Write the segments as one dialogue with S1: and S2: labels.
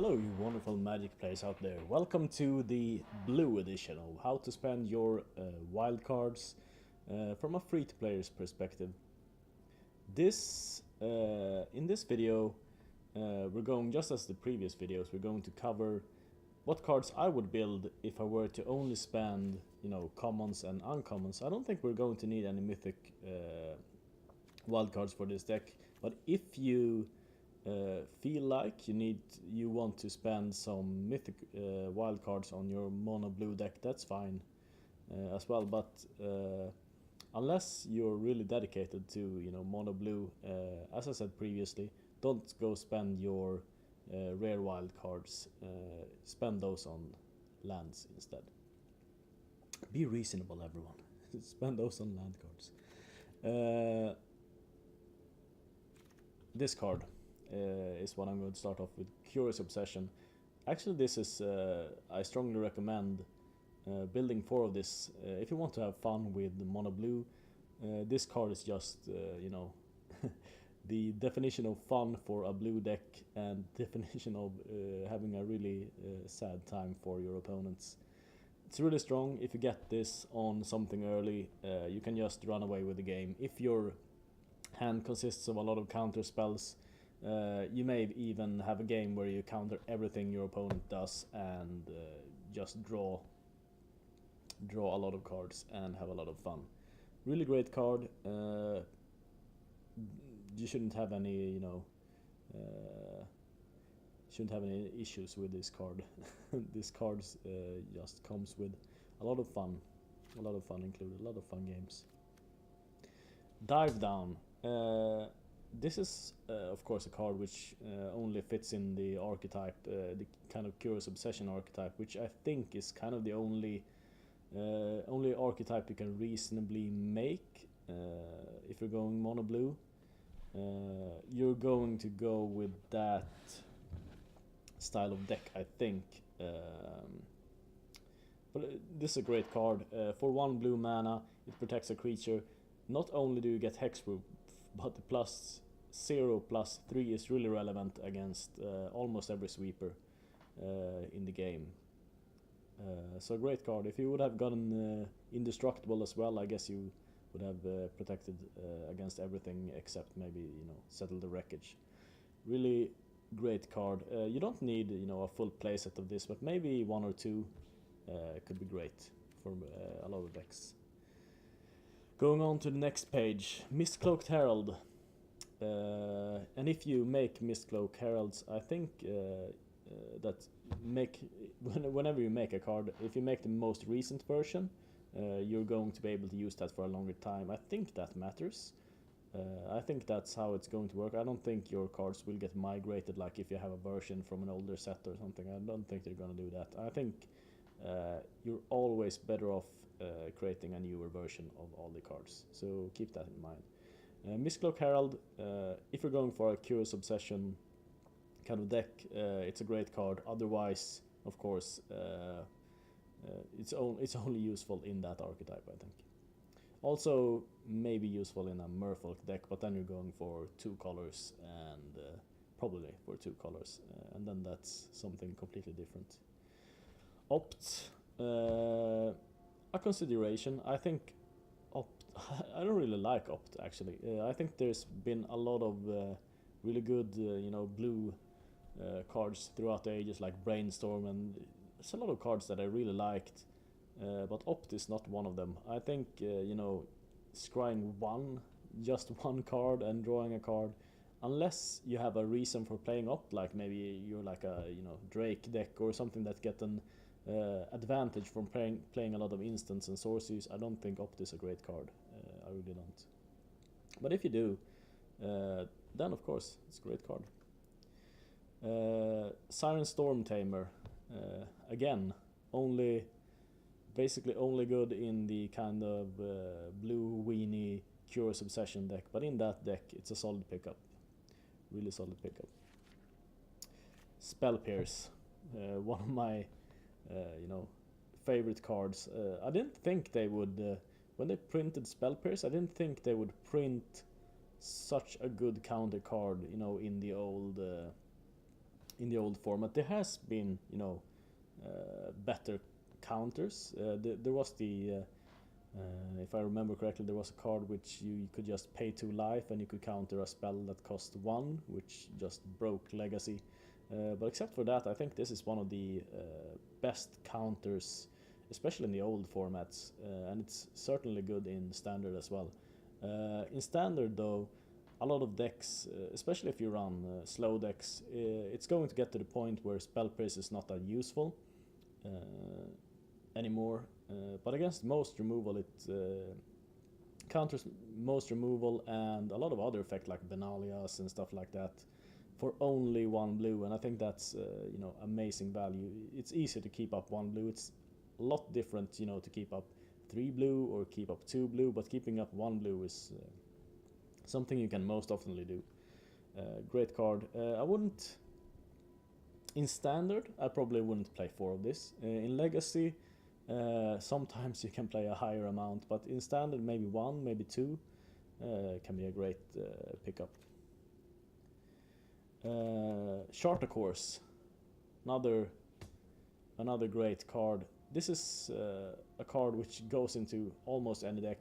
S1: Hello, you wonderful Magic players out there. Welcome to the Blue Edition of how to spend your wildcards from a free-to-player's perspective. In this video, we're going just as the previous videos. We're going to cover what cards I would build if I were to only spend, commons and uncommons. I don't think we're going to need any mythic wildcards for this deck, but if you feel like you want to spend some mythic wildcards on your mono blue deck, that's fine as well. But unless you're really dedicated to mono blue, as I said previously, don't go spend your rare wildcards. Spend those on lands instead. Be reasonable, everyone. Spend those on land cards. This card is what I'm going to start off with. Curious Obsession. Actually, this is I strongly recommend building 4 of this if you want to have fun with mono blue. This card is just the definition of fun for a blue deck and definition of having a really sad time for your opponents. It's really strong. If you get this on something early, you can just run away with the game. If your hand consists of a lot of counter spells, you may even have a game where you counter everything your opponent does and just draw a lot of cards and have a lot of fun. Really great card. You shouldn't have any issues with this card. This card just comes with a lot of fun included, a lot of fun games. Dive Down. This is of course a card which only fits in the archetype, the kind of Curious Obsession archetype, which I think is kind of the only archetype you can reasonably make if you're going mono blue. You're going to go with that style of deck, I think. But this is a great card. For 1 blue mana, it protects a creature. Not only do you get hexproof, but the +0/+3 is really relevant against almost every sweeper in the game. So a great card. If you would have gotten indestructible as well, I guess you would have protected against everything except maybe Settle the Wreckage. Really great card. You don't need a full playset of this, but maybe 1 or 2 could be great for a lot of decks. Going on to the next page, Mistcloaked Herald. And if you make Mistcloaked Heralds, I think whenever you make a card, if you make the most recent version, you're going to be able to use that for a longer time. I think that matters. I think that's how it's going to work. I don't think your cards will get migrated like if you have a version from an older set or something. I don't think they're going to do that. I think you're always better off creating a newer version of all the cards. So keep that in mind. Mistcloaked Herald, if you're going for a Curious Obsession kind of deck, it's a great card. Otherwise, of course, it's only useful in that archetype, I think. Also, maybe useful in a Merfolk deck, but then you're going for 2 colors and probably for 2 colors, and then that's something completely different. Opt, a consideration. I think Opt. I don't really like Opt actually. I think there's been a lot of really good, blue cards throughout the ages, like Brainstorm, and there's a lot of cards that I really liked. But Opt is not one of them. I think scrying just one card and drawing a card, unless you have a reason for playing Opt, like maybe you're like a Drake deck or something that get an advantage from playing a lot of instants and sorceries, I don't think Opt is a great card. I really don't. But if you do, then of course it's a great card. Siren Storm Tamer, again, basically only good in the kind of blue weenie Curious Obsession deck, but in that deck it's a solid pickup, really solid pickup. Spell Pierce, one of my favorite cards. I didn't think they would, when they printed Spell Pierce, I didn't think they would print such a good counter card, in the old in the old format. There has been, better counters. There was if I remember correctly, there was a card which you could just pay 2 life and you could counter a spell that cost 1, which just broke Legacy. But except for that, I think this is one of the best counters, especially in the old formats, and it's certainly good in Standard as well. In Standard, though, a lot of decks, especially if you run slow decks, it's going to get to the point where Spell Praise is not that useful anymore. But against most removal, it counters most removal and a lot of other effects like Benalias and stuff like that for only 1 blue, and I think that's amazing value. It's easy to keep up 1 blue. It's a lot different, to keep up 3 blue or keep up 2 blue, but keeping up 1 blue is something you can most often do. Great card. I wouldn't. In Standard, I probably wouldn't play 4 of this. In Legacy, sometimes you can play a higher amount, but in Standard, maybe 1, maybe 2 can be a great pickup. Charter Course, another great card. This is a card which goes into almost any deck.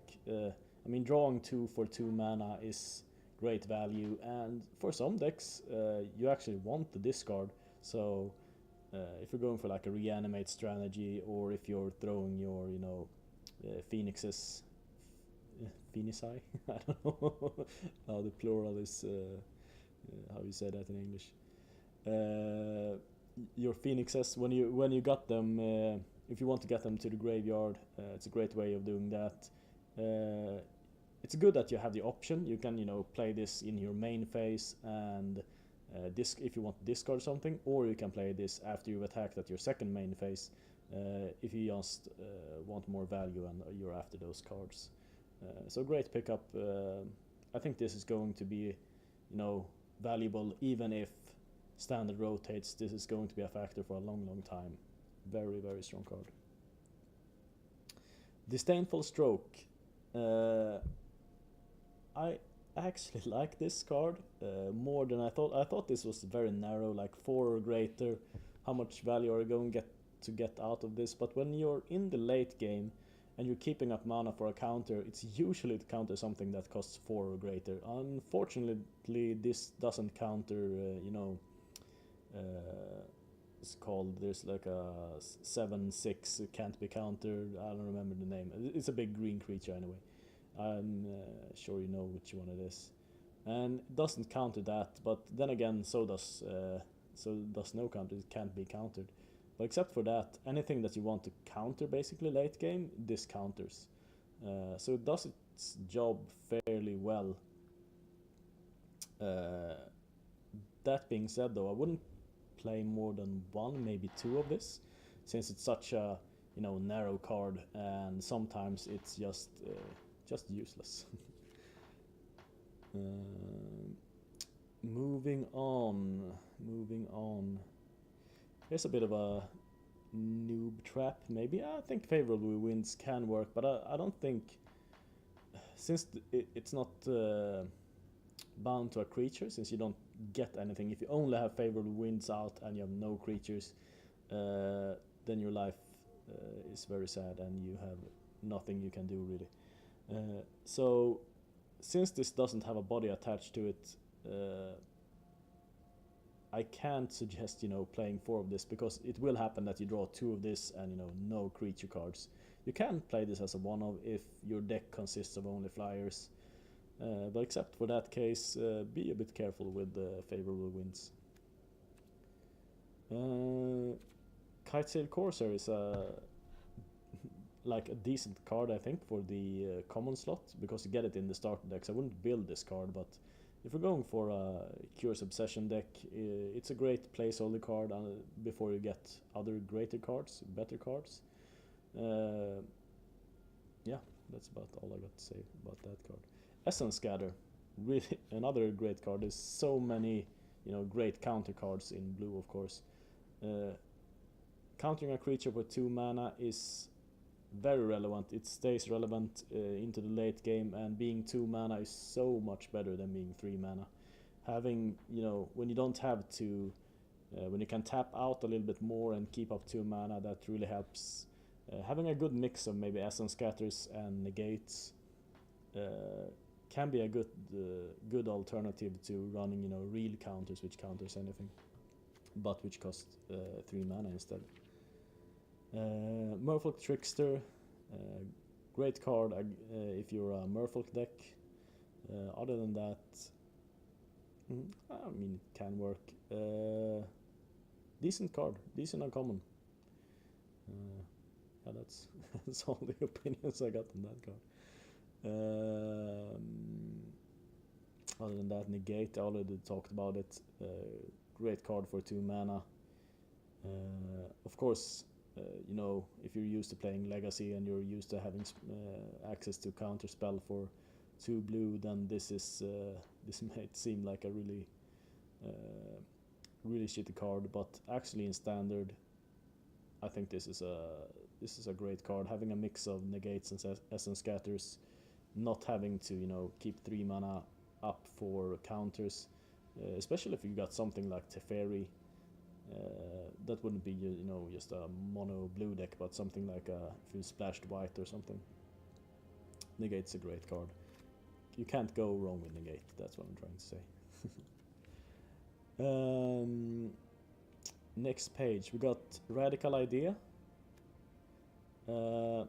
S1: Drawing 2 for 2 mana is great value, and for some decks you actually want the discard. So if you're going for like a reanimate strategy, or if you're throwing your Phoenixes, Phoenixi, I don't know how the plural is, how you say that in English. Your Phoenixes, when you got them, if you want to get them to the graveyard, it's a great way of doing that. It's good that you have the option. You can play this in your main phase and if you want to discard something, or you can play this after you've attacked at your second main phase if you just want more value and you're after those cards. So great pickup. I think this is going to be valuable even if Standard rotates. This is going to be a factor for a long time. Very, very strong card. Disdainful Stroke. I actually like this card more than I thought. I thought this was very narrow, like 4 or greater. How much value are you going to get out of this? But when you're in the late game and you're keeping up mana for a counter, it's usually to counter something that costs 4 or greater. Unfortunately, this doesn't counter, it's called, there's like a 7/6 can't be countered. I don't remember the name. It's a big green creature anyway. I'm sure you know which one it is. And it doesn't counter that, but then again, so does no counter. It can't be countered. But except for that, anything that you want to counter basically late game, this counters. So it does its job fairly well. That being said, though, I wouldn't play more than 1, maybe 2 of this, since it's such a narrow card, and sometimes it's just useless. Moving on. Here's a bit of a noob trap, maybe. I think favorable winds can work, but I don't think, since it's not bound to a creature, since you don't get anything. If you only have favorable winds out and you have no creatures, then your life is very sad and you have nothing you can do really. So since this doesn't have a body attached to it, I can't suggest playing 4 of this, because it will happen that you draw 2 of this and no creature cards. You can play this as a one-of if your deck consists of only flyers. But except for that case, be a bit careful with the favorable winds. Kitesail Corsair is like a decent card, I think, for the common slot, because you get it in the starter decks. I wouldn't build this card, but if you're going for a Curious Obsession deck, it's a great placeholder card before you get other greater cards, better cards. Yeah, that's about all I got to say about that card. Essence Gather, really another great card. There's so many, great counter cards in blue, of course. Countering a creature for 2 mana is very relevant. It stays relevant into the late game, and being 2 mana is so much better than being 3 mana. Having, when you don't have to When you can tap out a little bit more and keep up 2 mana, that really helps. Having a good mix of maybe essence scatters and negates can be a good alternative to running, you know, real counters, which counters anything, but which cost 3 mana instead. Merfolk Trickster, great card if you're a Merfolk deck. Other than that, I mean, it can work. Decent card, decent uncommon. Yeah, that's all the opinions I got on that card. Other than that, negate, I already talked about it. Great card for 2 mana. Of course, you know, if you're used to playing Legacy and you're used to having access to counter spell for 2 blue, then this might seem like a really shitty card, but actually in standard, I think this is a great card. Having a mix of negates and essence scatters, not having to, you know, keep 3 mana up for counters, especially if you got something like Teferi. That wouldn't be, you know, just a mono blue deck, but something like if you splashed white or something. Negate's a great card. You can't go wrong with negate, that's what I'm trying to say. Next page, we got Radical Idea. I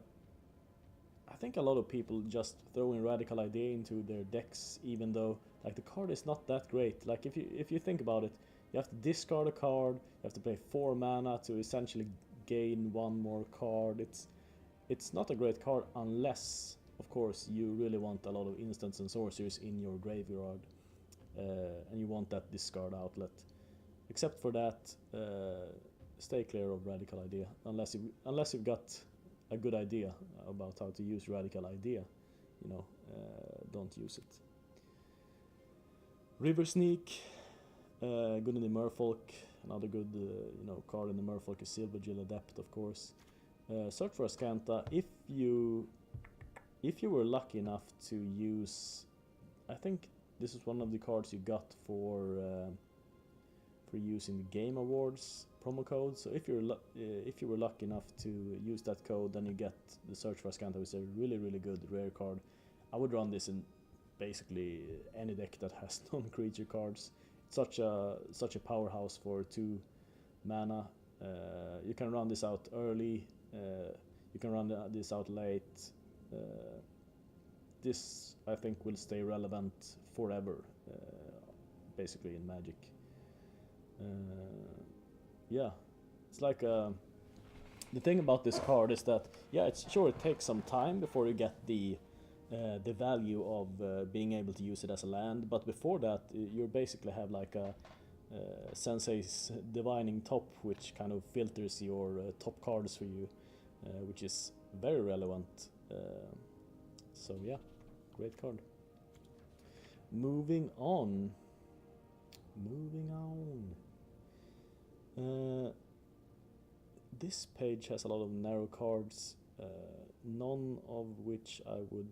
S1: think a lot of people just throw in Radical Idea into their decks, even though like the card is not that great. Like if you think about it, you have to discard a card, you have to pay 4 mana to essentially gain 1 more card. It's not a great card unless, of course, you really want a lot of instants and sorceries in your graveyard, and you want that discard outlet. Except for that, stay clear of Radical Idea unless you've got a good idea about how to use Radical Idea. You know, don't use it. River Sneak, good in the Merfolk. Another good you know, card in the Merfolk is Silvergill Adept, of course. Search for a Scanta. If you were lucky enough to use, I think this is one of the cards you got for using the Game Awards promo code. So if you were lucky enough to use that code, then you get the Search for a Scanta, which is a really good rare card. I would run this in basically any deck that has non-creature cards. It's such a powerhouse for 2 mana. You can run this out early. You can run this out late. This, I think, will stay relevant forever, basically in Magic. Yeah, it's like the thing about this card is that, yeah, it takes some time before you get the value of being able to use it as a land, but before that you basically have like a Sensei's Divining Top, which kind of filters your top cards for you, which is very relevant. So yeah, great card. Moving on. This page has a lot of narrow cards, none of which I would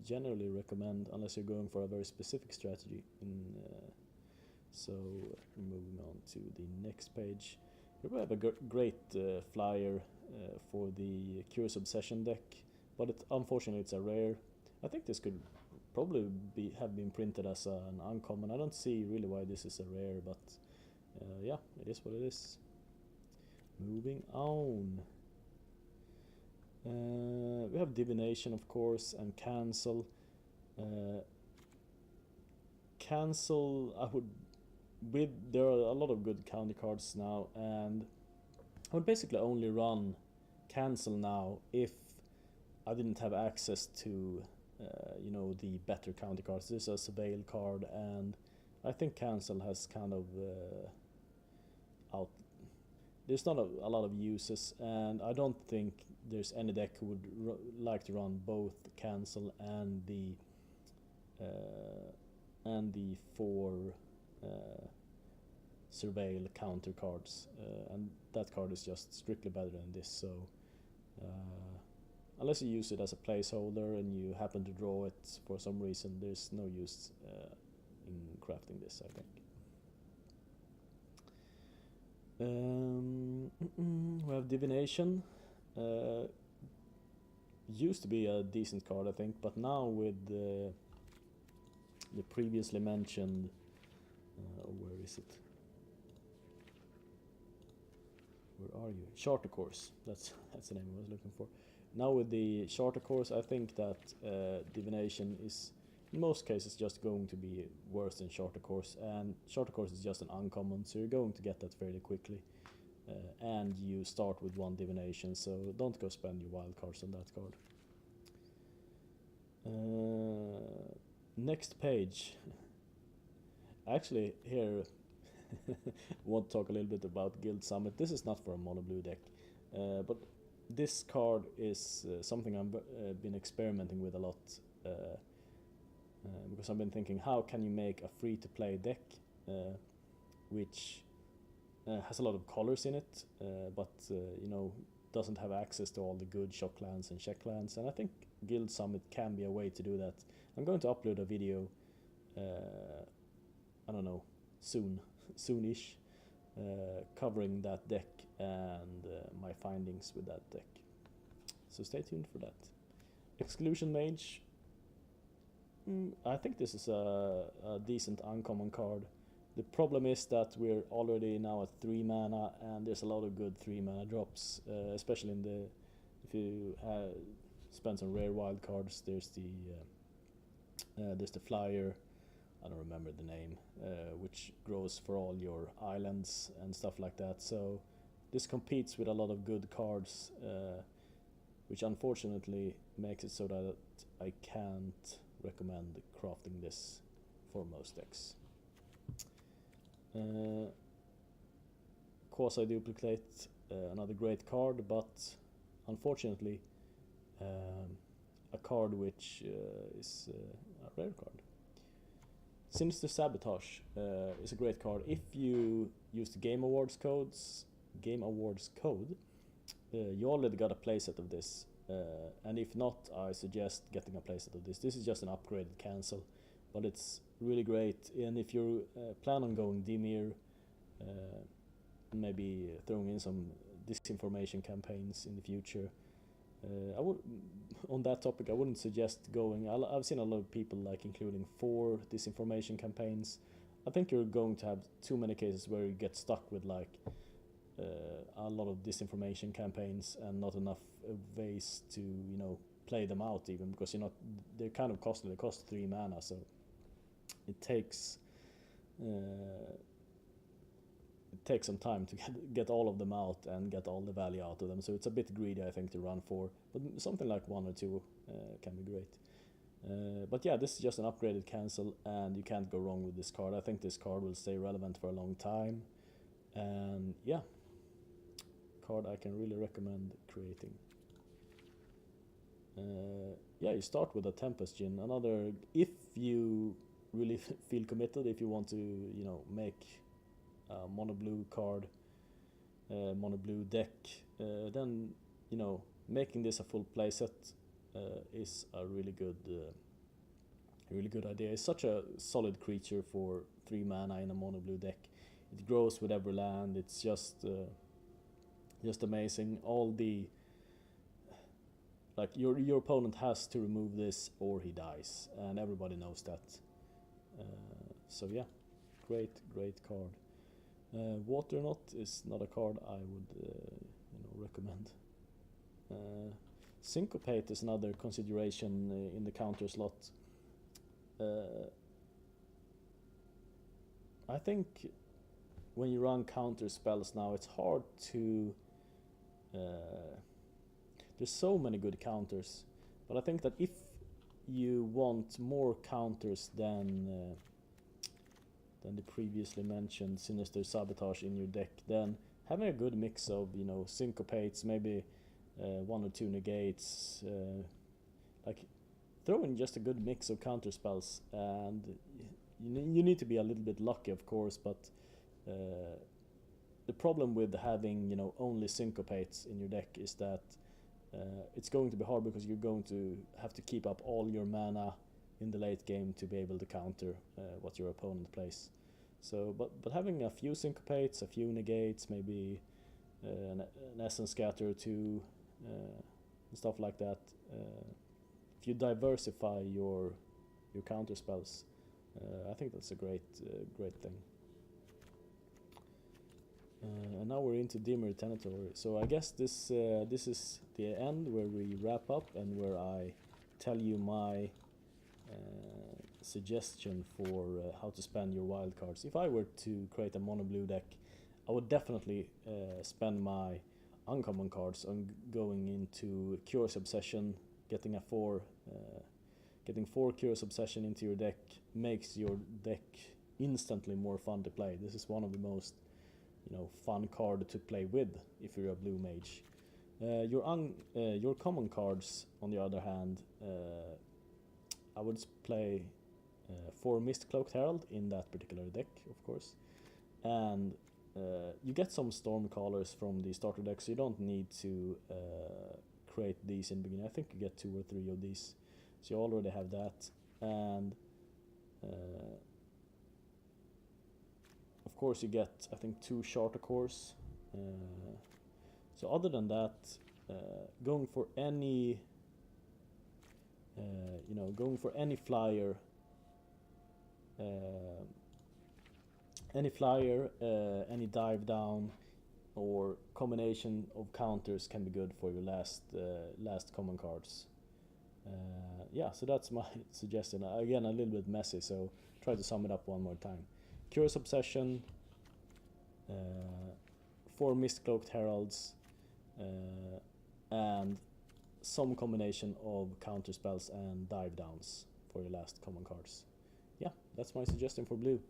S1: generally recommend unless you're going for a very specific strategy. So moving on to the next page. Here we have a great flyer for the Curious Obsession deck, but unfortunately it's a rare. I think this could probably have been printed as an uncommon. I don't see really why this is a rare, but yeah, it is what it is. Moving on. We have Divination, of course, and Cancel. Cancel, there are a lot of good counter cards now, and I would basically only run Cancel now if I didn't have access to you know, the better counter cards. This is a Surveil card, and I think Cancel has kind of there's not a lot of uses, and I don't think there's any deck who would like to run both Cancel and the 4 Surveil counter cards, and that card is just strictly better than this. So unless you use it as a placeholder and you happen to draw it for some reason, there's no use in crafting this, I think. We have Divination. Used to be a decent card, I think, but now with the previously mentioned, where is it? Where are you? Charter Course. That's the name I was looking for. Now with the Charter Course, I think that Divination is in most cases just going to be worse than Charter Course, and Charter Course is just an uncommon, so you're going to get that fairly quickly. And you start with one Divination, so don't go spend your wild cards on that card. Next page. Actually, here want to talk a little bit about Guild Summit. This is not for a mono blue deck, but this card is something I've been experimenting with a lot, because I've been thinking, how can you make a free-to-play deck which has a lot of colors in it, but you know, doesn't have access to all the good shock lands and check lands, and I think Guild Summit can be a way to do that. I'm going to upload a video, I don't know, soonish, covering that deck and my findings with that deck. So stay tuned for that. Exclusion Mage. I think this is a decent uncommon card. The problem is that we're already now at 3 mana, and there's a lot of good 3 mana drops, especially in the, if you spend some rare wild cards. There's the flyer, I don't remember the name, which grows for all your islands and stuff like that. So this competes with a lot of good cards, which unfortunately makes it so that I can't recommend crafting this for most decks. Quasi-duplicate, another great card, but unfortunately a card which is a rare card. Sinister Sabotage is a great card. If you use the Game Awards code, you already got a playset of this, and if not, I suggest getting a playset of this. This is just an upgraded cancel, but it's really great. And if you plan on going Dimir, maybe throwing in some disinformation campaigns in the future, I would, on that topic, I wouldn't suggest going. I've seen a lot of people like including 4 disinformation campaigns. I think you're going to have too many cases where you get stuck with like a lot of disinformation campaigns and not enough ways to, you know, play them out, even because you're not, they're kind of costly. They cost 3 mana, so it takes some time to get all of them out and get all the value out of them. So it's a bit greedy, I think, to run 4, but something like 1 or 2 can be great. But yeah, this is just an upgraded cancel, and you can't go wrong with this card. I think this card will stay relevant for a long time, and yeah, card I can really recommend creating. Yeah, you start with a Tempest Djinn. Another, if you really feel committed, if you want to, you know, make a mono blue card, mono blue deck, then, you know, making this a full playset is a really good idea. It's such a solid creature for 3 mana in a mono blue deck. It grows with every land. It's just amazing. All the, like, your opponent has to remove this or he dies, and everybody knows that. So yeah, great card. Waterknot is not a card I would recommend. Syncopate is another consideration in the counter slot. I think when you run counter spells now, it's hard to there's so many good counters, but I think that if you want more counters than the previously mentioned Sinister Sabotage in your deck, then having a good mix of, you know, syncopates, maybe 1 or 2 negates, like throw in just a good mix of counter spells, and you need to be a little bit lucky, of course, but the problem with having, you know, only syncopates in your deck is that it's going to be hard, because you're going to have to keep up all your mana in the late game to be able to counter what your opponent plays. So, but having a few syncopates, a few negates, maybe an essence scatter too, and stuff like that. If you diversify your counter spells, I think that's a great thing. And now we're into dimmer territory. So I guess this is the end where we wrap up and where I tell you my suggestion for how to spend your wildcards. If I were to create a mono blue deck, I would definitely spend my uncommon cards on going into Curious Obsession, getting 4 Curious Obsession into your deck makes your deck instantly more fun to play. This is one of the most fun card to play with if you're a blue mage. Your common cards, on the other hand, I would play 4 Mist-Cloaked Herald in that particular deck, of course, and you get some Stormcallers from the starter deck, so you don't need to create these in the beginning. I think you get 2 or 3 of these, so you already have that, and of course you get, I think, 2 Charter Cores. So other than that, going for any flyer, any dive down or combination of counters can be good for your last common cards. Yeah, so that's my suggestion. Again, a little bit messy, so try to sum it up one more time. Curious Obsession, 4 Mist-Cloaked Heralds, and some combination of counter spells and dive downs for your last common cards. Yeah, that's my suggestion for blue.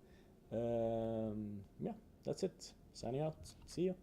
S1: Yeah, that's it. Signing out. See ya.